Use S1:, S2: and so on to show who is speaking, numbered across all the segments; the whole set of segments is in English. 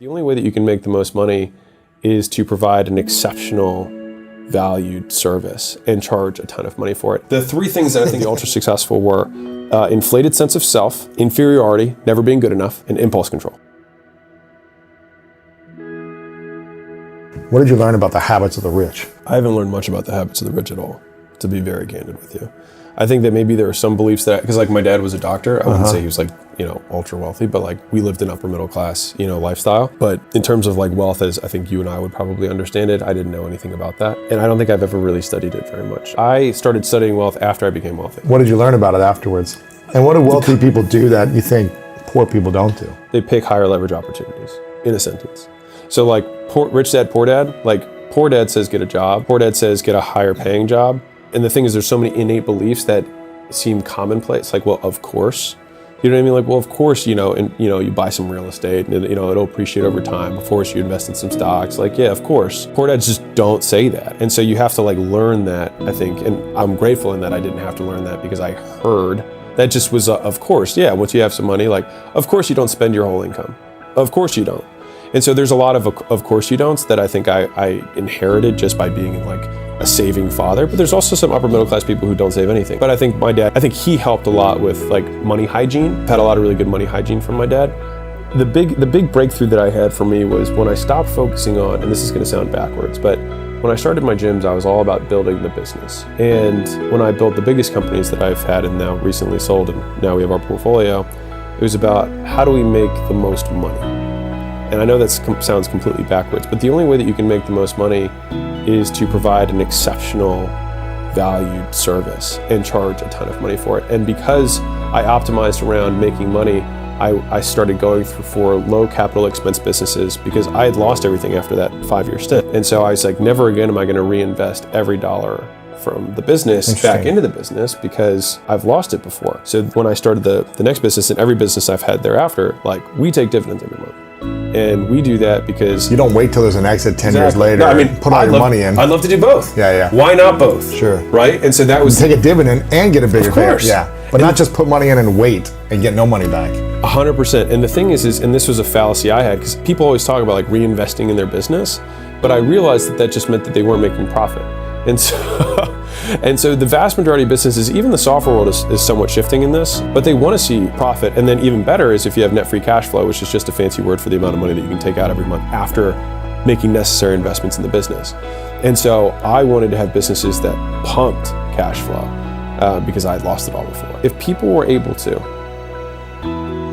S1: The only way that you can make the most money is to provide an exceptional valued service and charge a ton of money for it. The three things that I think the ultra successful were inflated sense of self, inferiority, never being good enough, and impulse control.
S2: What did you learn about the habits of the rich?
S1: I haven't learned much about the habits of the rich at all, to be very candid with you. I think that maybe there are some beliefs that, because like my dad was a doctor, I wouldn't say he was like, ultra wealthy, but like we lived an upper middle class, lifestyle. But in terms of like wealth, as I think you and I would probably understand it, I didn't know anything about that. And I don't think I've ever really studied it very much. I started studying wealth after I became wealthy.
S2: What did you learn about it afterwards? And what do wealthy people do that you think poor people don't do?
S1: They pick higher leverage opportunities, in a sentence. So like rich dad, like poor dad says get a job, poor dad says get a higher paying job. And the thing is, there's so many innate beliefs that seem commonplace. Like, well, of course, you know what I mean? Like, well, of course, you buy some real estate and it'll appreciate over time. Of course, you invest in some stocks. Like, yeah, of course. Poor dads just don't say that. And so you have to like learn that, I think. And I'm grateful in that I didn't have to learn that because I heard that just was, of course, yeah, once you have some money, like, of course you don't spend your whole income. Of course you don't. And so there's a lot of course you don'ts that I think I inherited just by being like a saving father. But there's also some upper middle class people who don't save anything. But I think my dad, he helped a lot with like money hygiene. Had a lot of really good money hygiene from my dad. The big breakthrough that I had for me was when I stopped focusing on, and this is gonna sound backwards, but when I started my gyms, I was all about building the business. And when I built the biggest companies that I've had and now recently sold, and now we have our portfolio, it was about how do we make the most money? And I know that sounds completely backwards, but the only way that you can make the most money is to provide an exceptional valued service and charge a ton of money for it. And because I optimized around making money, I started going for low capital expense businesses because I had lost everything after that 5-year stint. And so I was like, never again am I gonna reinvest every dollar from the business back into the business because I've lost it before. So when I started the next business and every business I've had thereafter, like we take dividends every month. And we do that because...
S2: You don't wait till there's an exit 10 years later. No, put all your money in.
S1: I'd love to do both.
S2: Yeah.
S1: Why not both?
S2: Sure.
S1: Right? And so that was...
S2: Take a dividend and get a bigger payout. Yeah. But not just put money in and wait and get no money back.
S1: 100%. And the thing is, and this was a fallacy I had, because people always talk about like reinvesting in their business, but I realized that just meant that they weren't making profit. And so the vast majority of businesses, even the software world is somewhat shifting in this, but they want to see profit. And then even better is if you have net free cash flow, which is just a fancy word for the amount of money that you can take out every month after making necessary investments in the business. And so I wanted to have businesses that pumped cash flow because I had lost it all before. If people were able to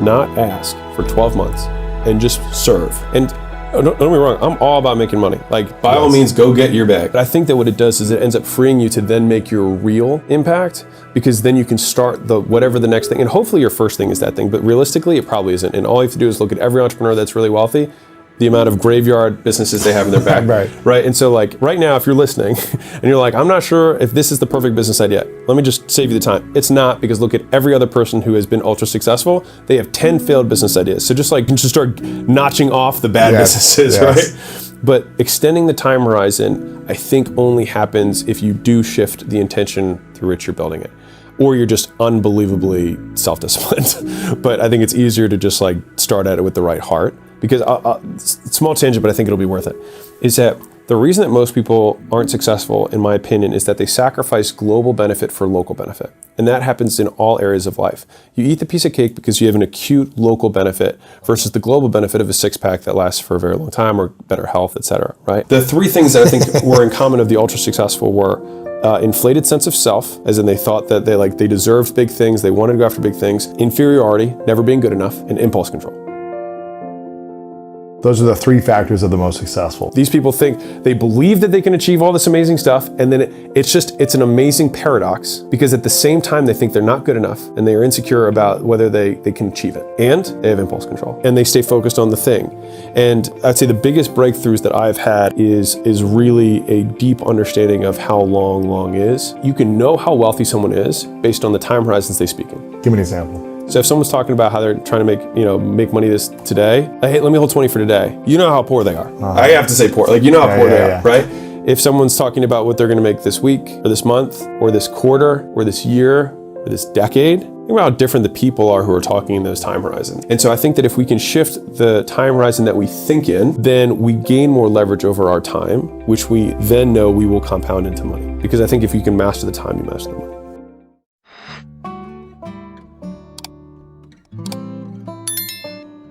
S1: not ask for 12 months and just serve, and don't get me wrong, I'm all about making money. Like, by all means, go get your bag. But I think that what it does is it ends up freeing you to then make your real impact, because then you can start whatever the next thing, and hopefully your first thing is that thing, but realistically, it probably isn't. And all you have to do is look at every entrepreneur that's really wealthy, the amount of graveyard businesses they have in their back. Right. And so like right now, if you're listening and you're like, I'm not sure if this is the perfect business idea, let me just save you the time. It's not, because look at every other person who has been ultra successful. They have 10 failed business ideas. So just start notching off the bad businesses, right? But extending the time horizon, I think only happens if you do shift the intention through which you're building it. Or you're just unbelievably self-disciplined. But I think it's easier to just like start at it with the right heart. Because, small tangent, but I think it'll be worth it, is that the reason that most people aren't successful, in my opinion, is that they sacrifice global benefit for local benefit. And that happens in all areas of life. You eat the piece of cake because you have an acute local benefit versus the global benefit of a six-pack that lasts for a very long time or better health, etc. Right? The three things that I think were in common of the ultra successful were inflated sense of self, as in they thought that they deserved big things, they wanted to go after big things, inferiority, never being good enough, and impulse control.
S2: Those are the three factors of the most successful.
S1: These people think they believe that they can achieve all this amazing stuff, and then it's an amazing paradox, because at the same time they think they're not good enough and they are insecure about whether they can achieve it. And they have impulse control and they stay focused on the thing. And I'd say the biggest breakthroughs that I've had is really a deep understanding of how long is. You can know how wealthy someone is based on the time horizons they speak in.
S2: Give me an example.
S1: So if someone's talking about how they're trying to make money today, hey, let me hold 20 for today. You know how poor they are. I have to say poor, like how poor they are, right? If someone's talking about what they're gonna make this week or this month or this quarter or this year or this decade, Think about how different the people are who are talking in those time horizons. And so I think that if we can shift the time horizon that we think in, then we gain more leverage over our time, which we then know we will compound into money. Because I think if you can master the time, you master the money.